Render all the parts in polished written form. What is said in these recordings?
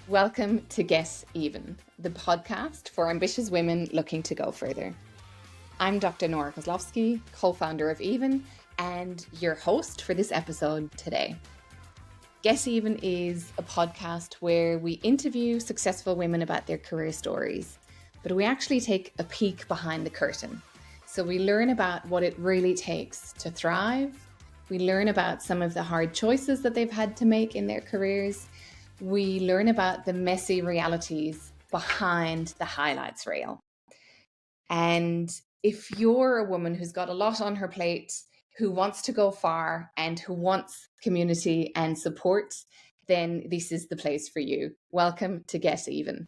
Welcome to Get Even, the podcast for ambitious women looking to go further. I'm Dr. Nora, co-founder of Even, and your host for this episode today. Get Even is a podcast where we interview successful women about their career stories, but we actually take a peek behind the curtain. So we learn about what it really takes to thrive. We learn about some of the hard choices that they've had to make in their careers. We learn about the messy realities behind the highlights reel. And if you're a woman who's got a lot on her plate, who wants to go far and who wants community and support, then this is the place for you. Welcome to Get Even.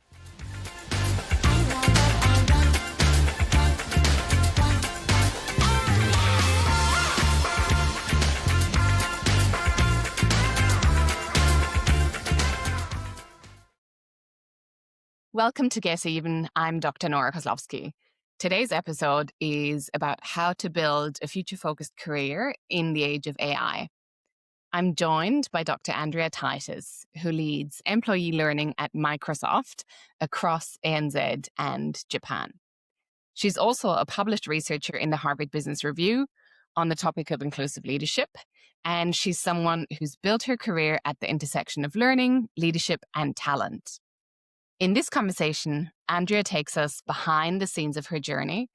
Welcome to Get Even. I'm Dr. Nora. Today's episode is about how to build a future-focused career in the age of AI. I'm joined by Dr. Andrea Titus, who leads employee learning at Microsoft across ANZ and Japan. She's also a published researcher in the Harvard Business Review on the topic of inclusive leadership, and she's someone who's built her career at the intersection of learning, leadership, and talent. In this conversation, Andrea takes us behind the scenes of her journey,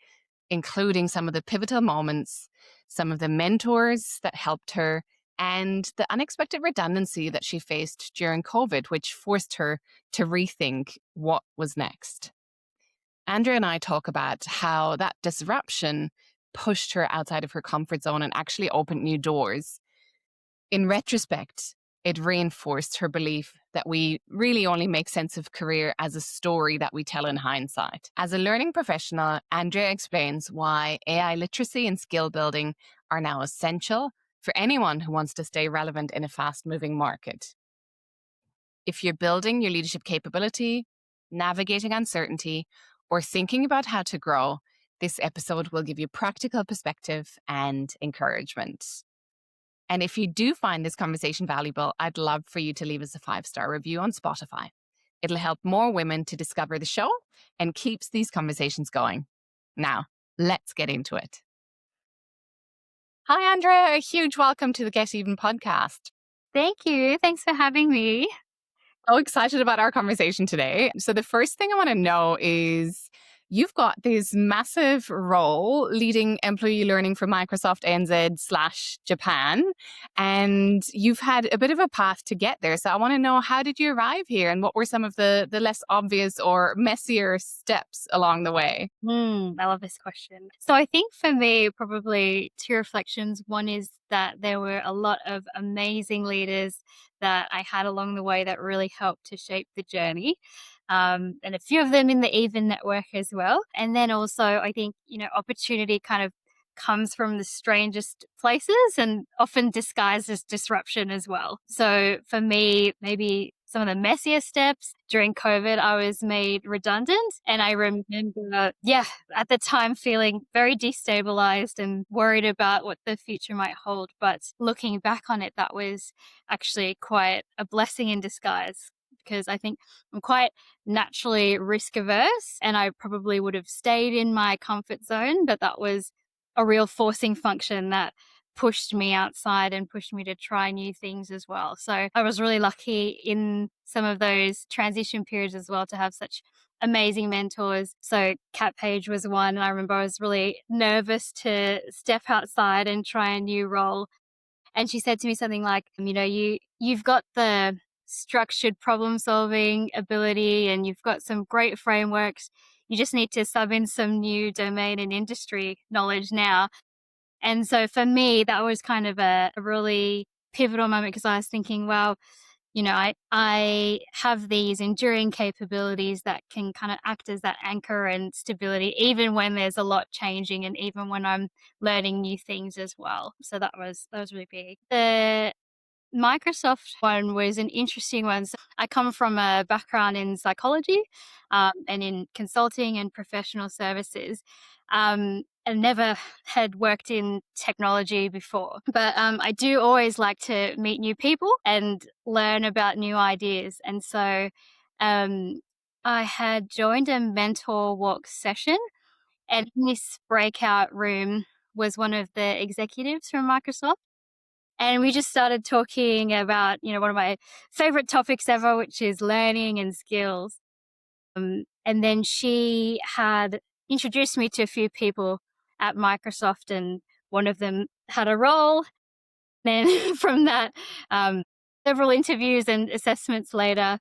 including some of the pivotal moments, some of the mentors that helped her, and the unexpected redundancy that she faced during COVID, which forced her to rethink what was next. Andrea and I talk about how that disruption pushed her outside of her comfort zone and actually opened new doors. In retrospect, it reinforced her belief that we really only make sense of career as a story that we tell in hindsight. As a learning professional, Andrea explains why AI literacy and skill building are now essential for anyone who wants to stay relevant in a fast-moving market. If you're building your leadership capability, navigating uncertainty, or thinking about how to grow, this episode will give you practical perspective and encouragement. And if you do find this conversation valuable, I'd love for you to leave us a 5-star review on Spotify. It'll help more women to discover the show and keeps these conversations going. Now, let's get into it. Hi, Andrea. A huge welcome to the Get Even podcast. Thank you. Thanks for having me. So excited about our conversation today. So the first thing I want to know is you've got this massive role leading employee learning for Microsoft ANZ/Japan, and you've had a bit of a path to get there. So I want to know, how did you arrive here and what were some of the less obvious or messier steps along the way? I love this question. So I think for me, probably 2 reflections. One is that there were a lot of amazing leaders that I had along the way that really helped to shape the journey. And a few of them in the Even network as well. And then also, I think, opportunity kind of comes from the strangest places and often disguised as disruption as well. So for me, maybe some of the messier steps during COVID, I was made redundant. And I remember, at the time feeling very destabilized and worried about what the future might hold. But looking back on it, that was actually quite a blessing in disguise, because I think I'm quite naturally risk averse and I probably would have stayed in my comfort zone, but that was a real forcing function that pushed me outside and pushed me to try new things as well. So I was really lucky in some of those transition periods as well to have such amazing mentors. So Kat Page was one. I remember I was really nervous to step outside and try a new role. And she said to me something like, you've got the structured problem solving ability and you've got some great frameworks. You just need to sub in some new domain and industry knowledge now. And so for me, that was kind of a really pivotal moment, because I was thinking, well, I have these enduring capabilities that can kind of act as that anchor and stability, even when there's a lot changing and even when I'm learning new things as well. So that was really big. The Microsoft one was an interesting one. So I come from a background in psychology and in consulting and professional services. And never had worked in technology before. But I do always like to meet new people and learn about new ideas. And so Um, I had joined a mentor walk session, and in this breakout room was one of the executives from Microsoft. And we just started talking about, one of my favorite topics ever, which is learning and skills. And then she had introduced me to a few people at Microsoft, and one of them had a role. Then from that, several interviews and assessments later,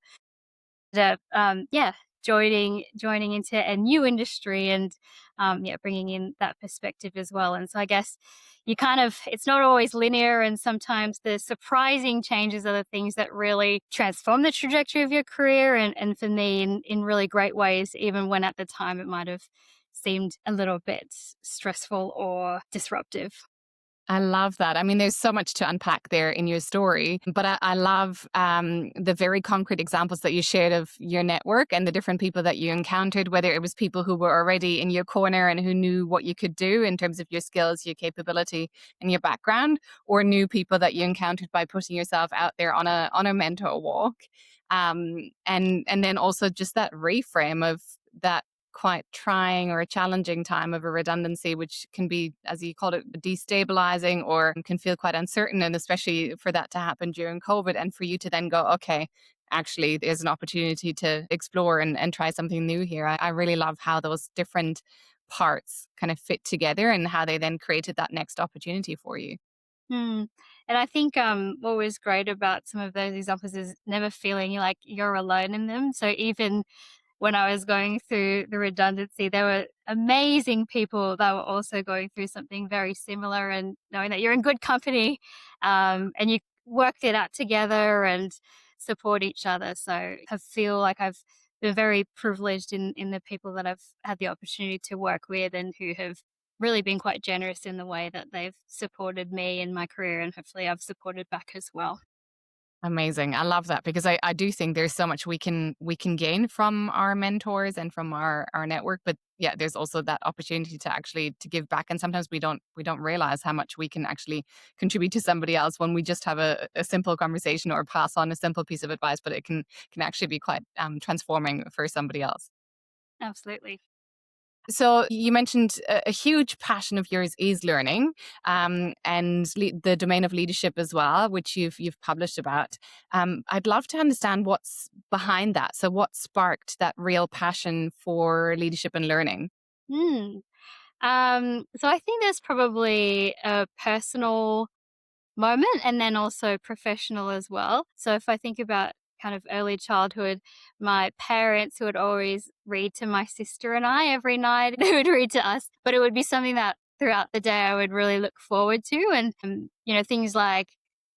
yeah, joining into a new industry, and yeah, bringing in that perspective as well. And so I guess you kind of, it's not always linear, and sometimes the surprising changes are the things that really transform the trajectory of your career, and for me in really great ways, even when at the time it might have seemed a little bit stressful or disruptive. I love that. I mean, there's so much to unpack there in your story, but I love the very concrete examples that you shared of your network and the different people that you encountered, whether it was people who were already in your corner and who knew what you could do in terms of your skills, your capability, and your background, or new people that you encountered by putting yourself out there on a mentor walk. And then also just that reframe of that quite trying or a challenging time of a redundancy, which can be, as you called it, destabilizing or can feel quite uncertain. And especially for that to happen during COVID and for you to then go, okay, actually, there's an opportunity to explore and try something new here. I really love how those different parts kind of fit together and how they then created that next opportunity for you. Hmm. And I think what was great about some of those examples is never feeling like you're alone in them. So even when I was going through the redundancy, there were amazing people that were also going through something very similar, and knowing that you're in good company, and you worked it out together and support each other. So I feel like I've been very privileged in the people that I've had the opportunity to work with, and who have really been quite generous in the way that they've supported me in my career, and hopefully I've supported back as well. Amazing. I love that because I do think there's so much we can gain from our mentors and from our network. But yeah, there's also that opportunity to actually to give back. And sometimes we don't realize how much we can actually contribute to somebody else when we just have a simple conversation or pass on a simple piece of advice, but it can actually be quite transforming for somebody else. Absolutely. So you mentioned a huge passion of yours is learning, and the domain of leadership as well, which you've published about. I'd love to understand what's behind that. So what sparked that real passion for leadership and learning? Mm. So I think there's probably a personal moment, and then also professional as well. So if I think about kind of early childhood, my parents who would always read to my sister and I every night, they would read to us, but it would be something that throughout the day I would really look forward to. And, things like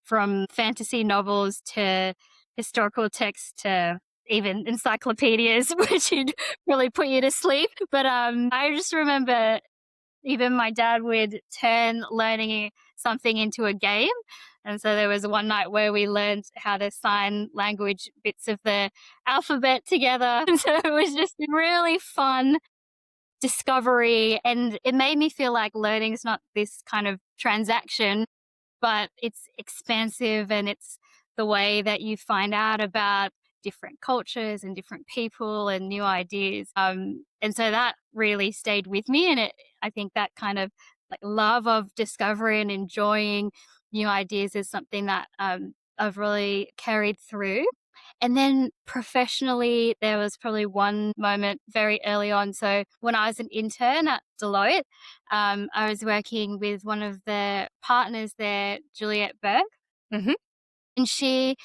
from fantasy novels to historical texts to even encyclopedias, which would really put you to sleep. But I just remember even my dad would turn learning something into a game. And so there was one night where we learned how to sign language bits of the alphabet together. So it was just really fun discovery. And it made me feel like learning is not this kind of transaction, but it's expansive, and it's the way that you find out about different cultures and different people and new ideas. And so that really stayed with me. And I think that kind of like love of discovery and enjoying new ideas is something that I've really carried through. And then professionally, there was probably one moment very early on. So when I was an intern at Deloitte, I was working with one of the partners there, Juliette Berg, Hmm. and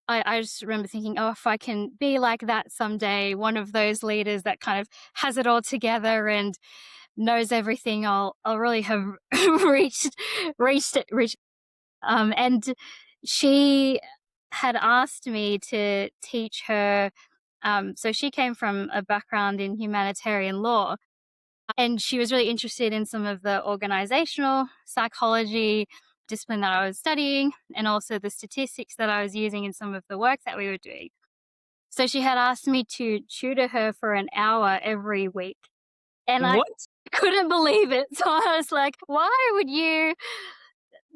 I just remember thinking, oh, if I can be like that someday, one of those leaders that kind of has it all together and knows everything, I'll really have reached. And she had asked me to teach her. So she came from a background in humanitarian law, and she was really interested in some of the organizational psychology discipline that I was studying, and also the statistics that I was using in some of the work that we were doing. So she had asked me to tutor her for an hour every week. And I What? couldn't believe it. So I was like, why would you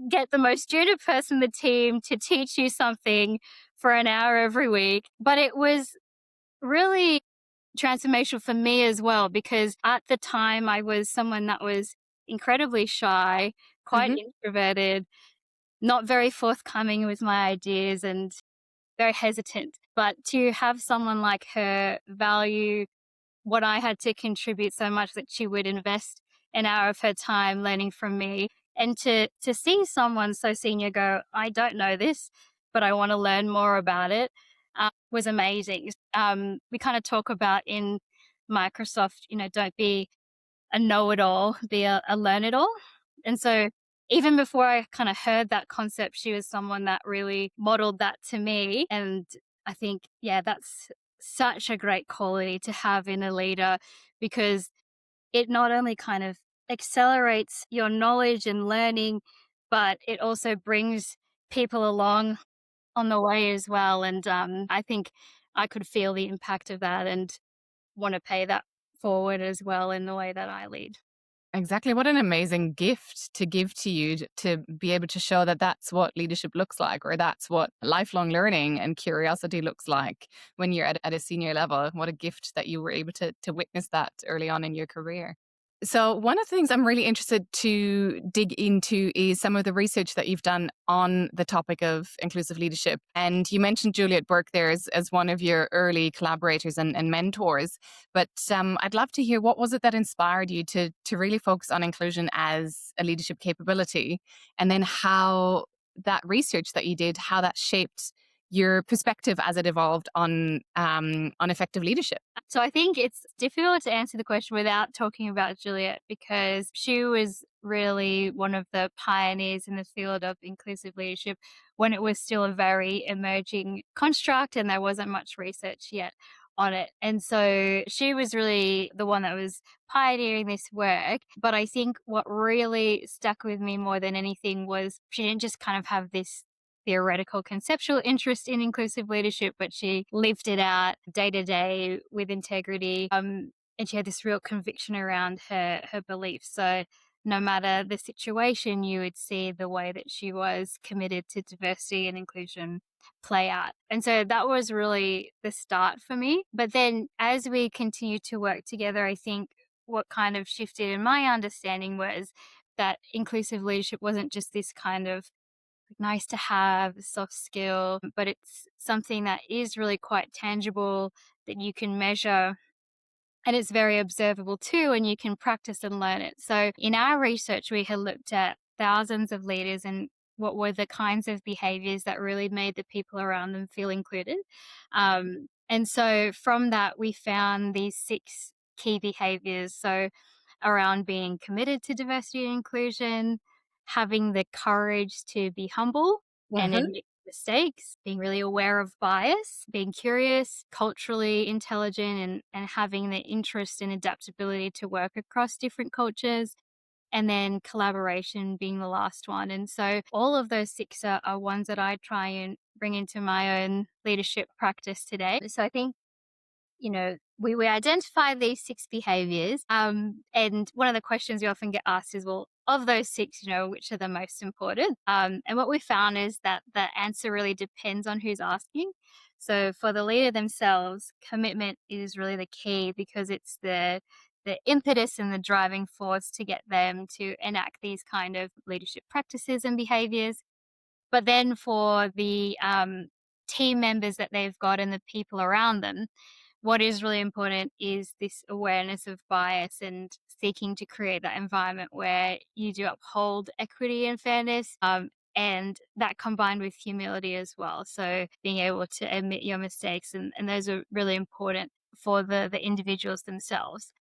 get the most junior person in the team to teach you something for an hour every week. But it was really transformational for me as well, because at the time I was someone that was incredibly shy, quite Hmm. introverted, not very forthcoming with my ideas, and very hesitant. But to have someone like her value what I had to contribute so much that she would invest an hour of her time learning from me, and to see someone so senior go, I don't know this, but I want to learn more about it, was amazing. We kind of talk about in Microsoft, don't be a know-it-all, be a learn-it-all. And so even before I kind of heard that concept, she was someone that really modeled that to me. And I think, yeah, that's such a great quality to have in a leader, because it not only kind of accelerates your knowledge and learning, but it also brings people along on the way as well. And I think I could feel the impact of that and want to pay that forward as well in the way that I lead. Exactly. What an amazing gift to give to you to be able to show that that's what leadership looks like, or that's what lifelong learning and curiosity looks like when you're at a senior level. What a gift that you were able to witness that early on in your career. So, one of the things I'm really interested to dig into is some of the research that you've done on the topic of inclusive leadership. And you mentioned Juliet Burke there as one of your early collaborators and mentors. But I'd love to hear, what was it that inspired you to really focus on inclusion as a leadership capability? And then how that research that you did, how that shaped your perspective as it evolved on effective leadership. So I think it's difficult to answer the question without talking about Juliet, because she was really one of the pioneers in the field of inclusive leadership when it was still a very emerging construct and there wasn't much research yet on it. And so she was really the one that was pioneering this work. But I think what really stuck with me more than anything was she didn't just kind of have this theoretical conceptual interest in inclusive leadership, but she lived it out day to day with integrity. And she had this real conviction around her beliefs. So no matter the situation, you would see the way that she was committed to diversity and inclusion play out. And so that was really the start for me. But then as we continued to work together, I think what kind of shifted in my understanding was that inclusive leadership wasn't just this kind of nice to have soft skill, but it's something that is really quite tangible, that you can measure, and it's very observable too, and you can practice and learn it. So in our research, we had looked at thousands of leaders and what were the kinds of behaviors that really made the people around them feel included. And so from that, we found these 6 key behaviors. So around being committed to diversity and inclusion, having the courage to be humble and Mhm. admit mistakes, being really aware of bias, being curious, culturally intelligent, and having the interest and adaptability to work across different cultures, and then collaboration being the last one. And so all of those 6 are ones that I try and bring into my own leadership practice today. So I think we identify these 6 behaviors. And one of the questions we often get asked is, well, of those 6, which are the most important? And what we found is that the answer really depends on who's asking. So for the leader themselves, commitment is really the key, because it's the impetus and the driving force to get them to enact these kind of leadership practices and behaviors. But then for the team members that they've got and the people around them, what is really important is this awareness of bias and seeking to create that environment where you do uphold equity and fairness. And that combined with humility as well. So being able to admit your mistakes, and those are really important for the individuals themselves.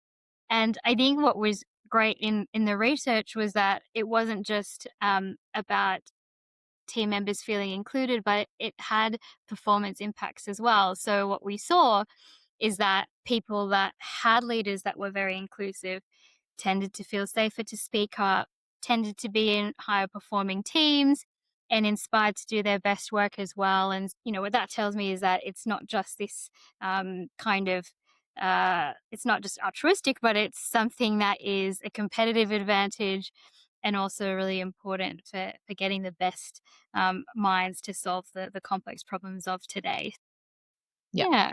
And I think what was great in the research was that it wasn't just about team members feeling included, but it had performance impacts as well. So what we saw is that people that had leaders that were very inclusive tended to feel safer to speak up, tended to be in higher performing teams, and inspired to do their best work as well. And what that tells me is that it's not just this kind of it's not just altruistic, but it's something that is a competitive advantage, and also really important for getting the best minds to solve the complex problems of today. Yeah. Yeah.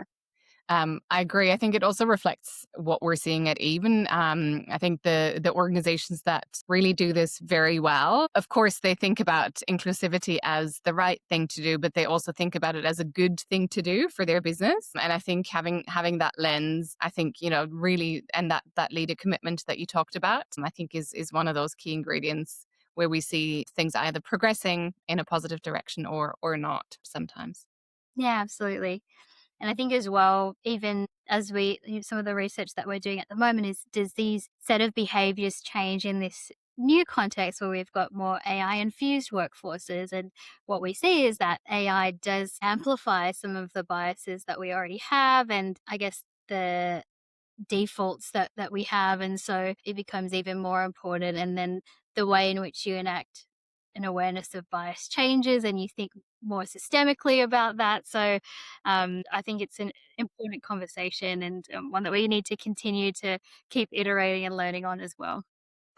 I agree. I think it also reflects what we're seeing at Even. I think the organizations that really do this very well, of course, they think about inclusivity as the right thing to do, but they also think about it as a good thing to do for their business. And I think having that lens, I think, really, and that leader commitment that you talked about, I think is one of those key ingredients where we see things either progressing in a positive direction or not sometimes. Yeah, absolutely. And I think as well, even as some of the research that we're doing at the moment is, does these set of behaviors change in this new context where we've got more AI infused workforces? And what we see is that AI does amplify some of the biases that we already have. And I guess the defaults that we have, and so it becomes even more important, and then the way in which you enact an awareness of bias changes and you think more systemically about that. So I think it's an important conversation, and one that we need to continue to keep iterating and learning on as well.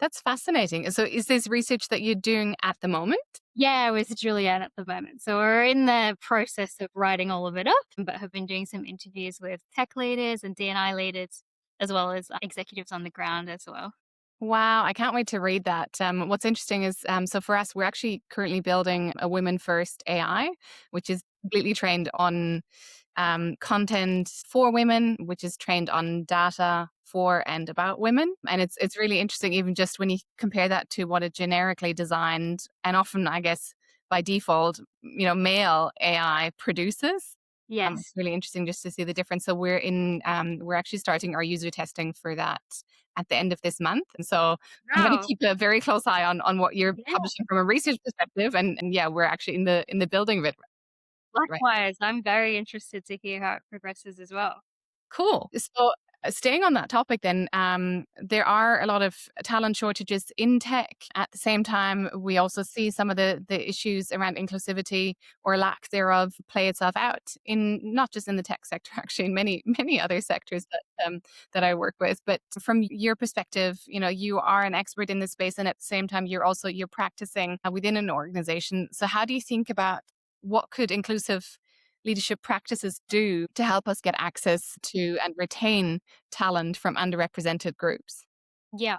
That's fascinating. So is this research that you're doing at the moment? Yeah, with Julianne at the moment. So we're in the process of writing all of it up, but have been doing some interviews with tech leaders and D&I leaders, as well as executives on the ground as well. Wow, I can't wait to read that. What's interesting is, so for us, we're actually currently building a women first AI, which is completely trained on content for women, which is trained on data for and about women. And it's really interesting, even just when you compare that to what a generically designed and often, I guess, by default, male AI produces. It's Yes. really interesting just to see the difference. So we're actually starting our user testing for that at the end of this month. And so I'm going to Wow. keep a very close eye on what you're Yeah. publishing from a research perspective. And yeah, we're actually in the building of it right. Likewise, I'm very interested to hear how it progresses as well. Cool. So, staying on that topic, then, there are a lot of talent shortages in tech. At the same time, we also see some of the issues around inclusivity or lack thereof play itself out in not just in the tech sector, actually, in many other sectors that I work with. But from your perspective, you are an expert in this space, and at the same time, you're practicing within an organization. So, how do you think about what could inclusive leadership practices do to help us get access to and retain talent from underrepresented groups? Yeah.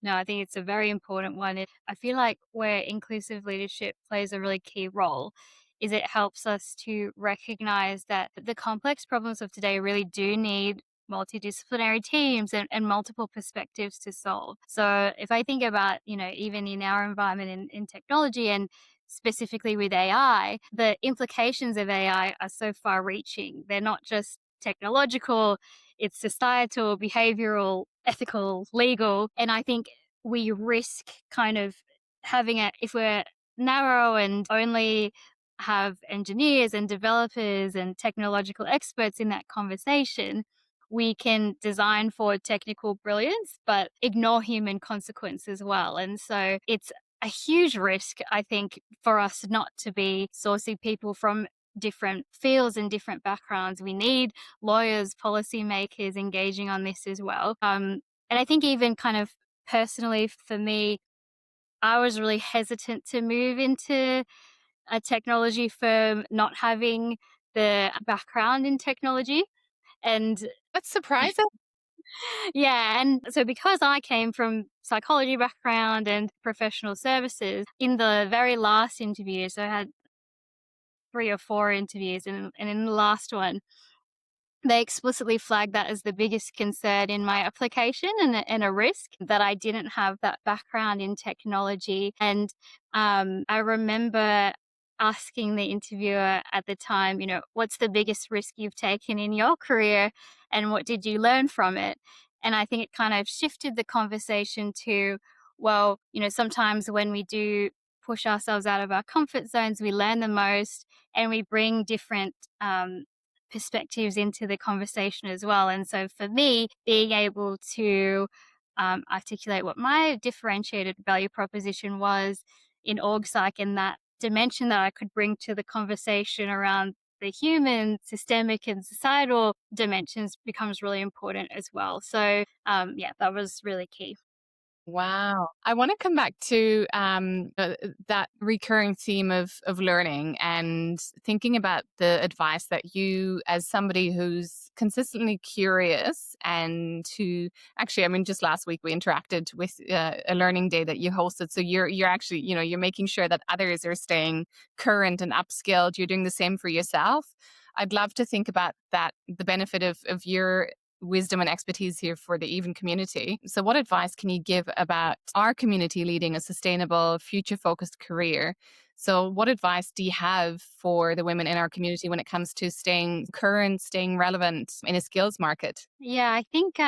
No, I think it's a very important one. I feel like where inclusive leadership plays a really key role is it helps us to recognize that the complex problems of today really do need multidisciplinary teams and multiple perspectives to solve. So if I think about, even in our environment in technology and specifically with AI, the implications of AI are so far reaching. They're not just technological, it's societal, behavioral, ethical, legal. And I think we risk kind of having it, if we're narrow and only have engineers and developers and technological experts in that conversation, we can design for technical brilliance, but ignore human consequence as well. And so it's a huge risk, I think, for us not to be sourcing people from different fields and different backgrounds. We need lawyers, policymakers engaging on this as well. And I think even kind of personally for me, I was really hesitant to move into a technology firm not having the background in technology. And That's surprising. yeah, and so because I came from psychology background and professional services, in the very last interview, so I had 3 or 4 interviews, and in the last one, they explicitly flagged that as the biggest concern in my application, and a risk that I didn't have that background in technology. And I remember asking the interviewer at the time, what's the biggest risk you've taken in your career and what did you learn from it? And I think it kind of shifted the conversation to, well, sometimes when we do push ourselves out of our comfort zones, we learn the most and we bring different perspectives into the conversation as well. And so for me, being able to articulate what my differentiated value proposition was in org psych and that dimension that I could bring to the conversation around the human, systemic, and societal dimensions becomes really important as well. So, yeah, that was really key. Wow. I want to come back to that recurring theme of learning and thinking about the advice that you, as somebody who's consistently curious and who actually, I mean, just last week we interacted with a learning day that you hosted. So you're actually, you're making sure that others are staying current and upskilled. You're doing the same for yourself. I'd love to think about that, the benefit of your wisdom and expertise here for the Even community. So, what advice can you give about our community leading a sustainable, future focused career? So, what advice do you have for the women in our community when it comes to staying current, staying relevant in a skills market? Yeah, I think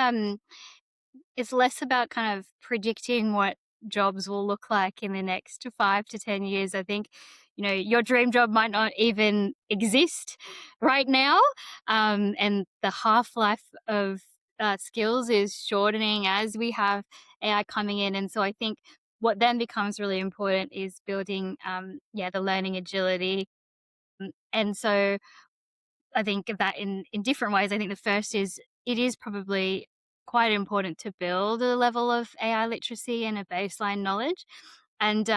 it's less about kind of predicting what jobs will look like in the next 5 to 10 years. I think, your dream job might not even exist right now. And the half life of skills is shortening as we have AI coming in. And so I think what then becomes really important is building, the learning agility. And so I think of that in different ways. I think the first is it is probably quite important to build a level of AI literacy and a baseline knowledge. And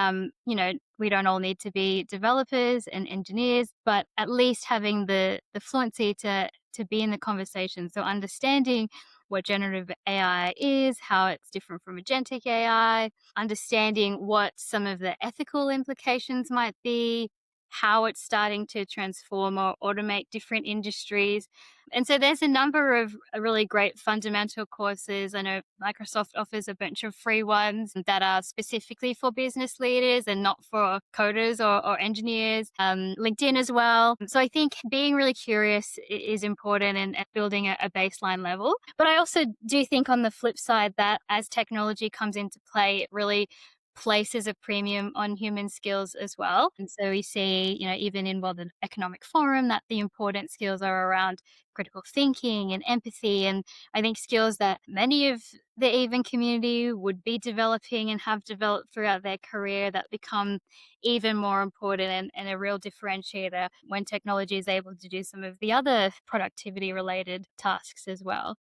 we don't all need to be developers and engineers, but at least having the fluency to be in the conversation. So understanding what generative AI is, how it's different from agentic AI, understanding what some of the ethical implications might be, how it's starting to transform or automate different industries. And so there's a number of really great fundamental courses. I know Microsoft offers a bunch of free ones that are specifically for business leaders and not for coders or engineers. LinkedIn as well. So I think being really curious is important and building a baseline level. But I also do think on the flip side that as technology comes into play, it really places a premium on human skills as well. And so we see, even in World Economic Forum, that the important skills are around critical thinking and empathy. And I think skills that many of the Even community would be developing and have developed throughout their career that become even more important and a real differentiator when technology is able to do some of the other productivity related tasks as well.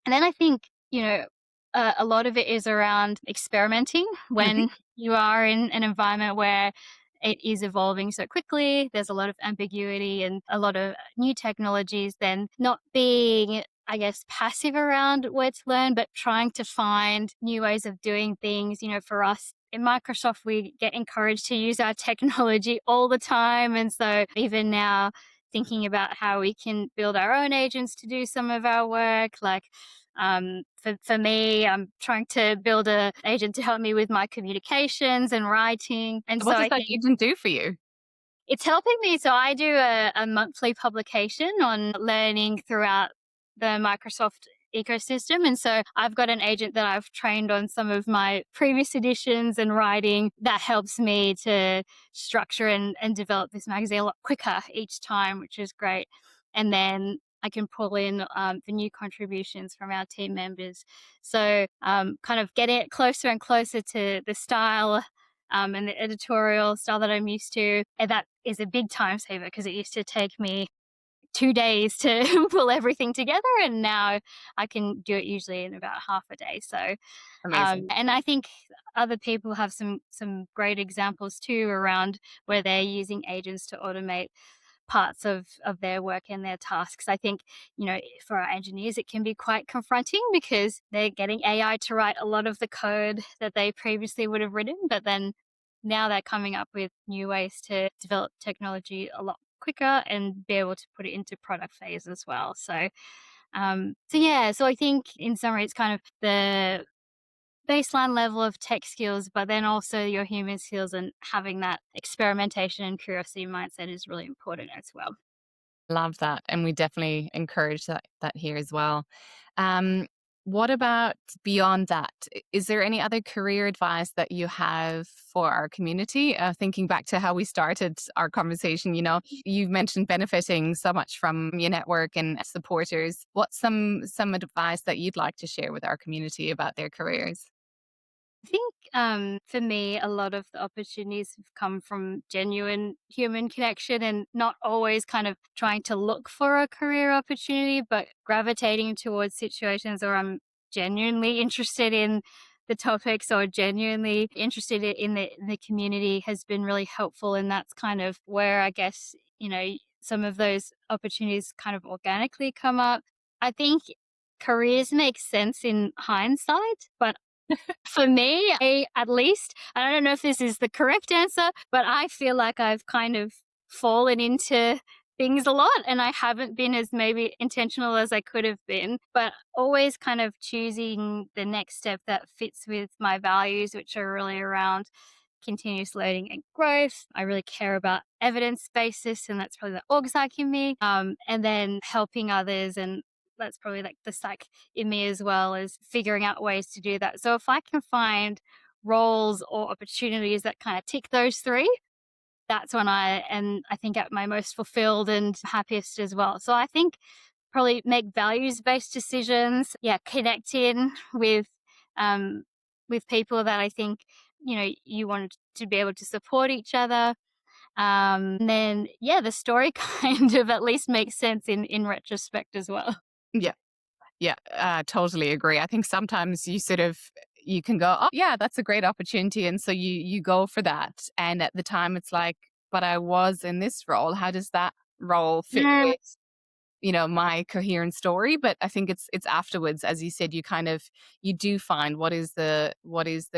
And then I think, a lot of it is around experimenting Mhm. when you are in an environment where it is evolving so quickly. There's a lot of ambiguity and a lot of new technologies, then not being, I guess, passive around where to learn, but trying to find new ways of doing things. For us in Microsoft, we get encouraged to use our technology all the time. And so even now, thinking about how we can build our own agents to do some of our work, like for me, I'm trying to build a agent to help me with my communications and writing. And so What does I that think agent do for you? it's helping me. So I do a monthly publication on learning throughout the Microsoft ecosystem. And so I've got an agent that I've trained on some of my previous editions and writing that helps me to structure and develop this magazine a lot quicker each time, which is great. And then I can pull in the new contributions from our team members. So kind of getting it closer and closer to the style and the editorial style that I'm used to. And that is a big time saver because it used to take me 2 days to pull everything together. And now I can do it usually in about half a day. So, Amazing. and I think other people have some great examples too around where they're using agents to automate parts of their work and their tasks. I think, for our engineers, it can be quite confronting because they're getting AI to write a lot of the code that they previously would have written, but then now they're coming up with new ways to develop technology a lot quicker and be able to put it into product phase as well. So I think in summary, it's kind of the baseline level of tech skills, but then also your human skills and having that experimentation and curiosity mindset is really important as well. Love that, and we definitely encourage that here as well. Um, what about beyond that? Is there any other career advice that you have for our community? Thinking back to how we started our conversation, you've mentioned benefiting so much from your network and supporters. What's some advice that you'd like to share with our community about their careers? I think for me, a lot of the opportunities have come from genuine human connection and not always kind of trying to look for a career opportunity, but gravitating towards situations where I'm genuinely interested in the topics or genuinely interested in the community has been really helpful. And that's kind of where I guess, some of those opportunities kind of organically come up. I think careers make sense in hindsight, but for me, at least, I don't know if this is the correct answer, but I feel like I've kind of fallen into things a lot and I haven't been as maybe intentional as I could have been, but always kind of choosing the next step that fits with my values, which are really around continuous learning and growth. I really care about evidence basis, and that's probably the org psych in me. And then helping others, and that's probably like the psych in me as well, as figuring out ways to do that. So if I can find roles or opportunities that kind of tick those three, that's when I think at my most fulfilled and happiest as well. So I think probably make values based decisions. Yeah, connect in with people that I think you want to be able to support each other. And then yeah, the story kind of at least makes sense in retrospect as well. Yeah. Yeah, totally agree. I think sometimes you can go, oh yeah, that's a great opportunity. And so you go for that. And at the time it's like, but I was in this role. How does that role fit Mm. with, my coherent story? But I think it's afterwards, as you said, you do find what is the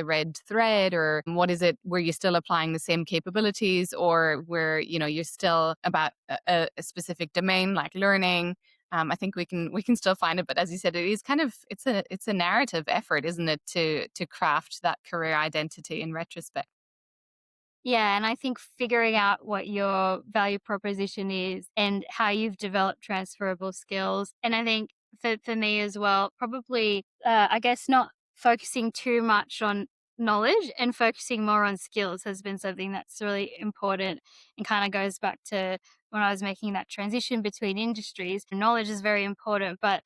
red thread, or what is it where you're still applying the same capabilities, or where, you're still about a specific domain like learning. I think we can still find it, but as you said, it is kind of it's a narrative effort, isn't it, to craft that career identity in retrospect. Yeah, and I think figuring out what your value proposition is and how you've developed transferable skills. And I think for me as well, probably, I guess not focusing too much on knowledge and focusing more on skills has been something that's really important, and kind of goes back to when I was making that transition between industries. Knowledge is very important, but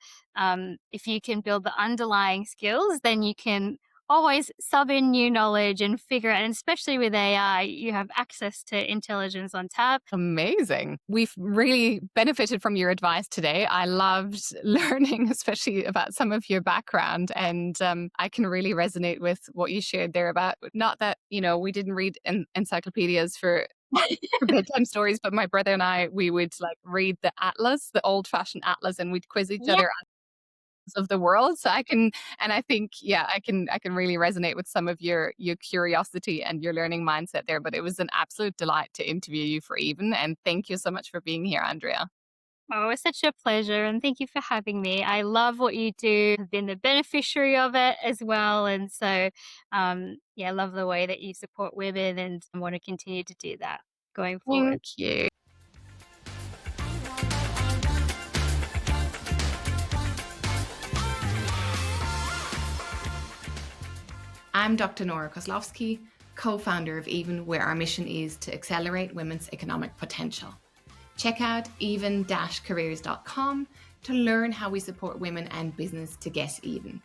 if you can build the underlying skills, then you can always sub in new knowledge and figure out, and especially with AI, you have access to intelligence on tap. Amazing. We've really benefited from your advice today. I loved learning, especially about some of your background. And I can really resonate with what you shared there about, not that, we didn't read encyclopedias for bedtime stories, but my brother and I, we would like read the atlas, the old fashioned atlas, and we'd quiz each Yeah. other of the world. So I think, yeah, I can really resonate with some of your curiosity and your learning mindset there. But it was an absolute delight to interview you for Even, and thank you so much for being here, Andrea. Oh, it was such a pleasure. And thank you for having me. I love what you do. I've been the beneficiary of it as well. And so, yeah, I love the way that you support women, and I want to continue to do that going forward. Thank you. I'm Dr. Nora Kozlowski, co-founder of Even, where our mission is to accelerate women's economic potential. Check out even-careers.com to learn how we support women and business to get even.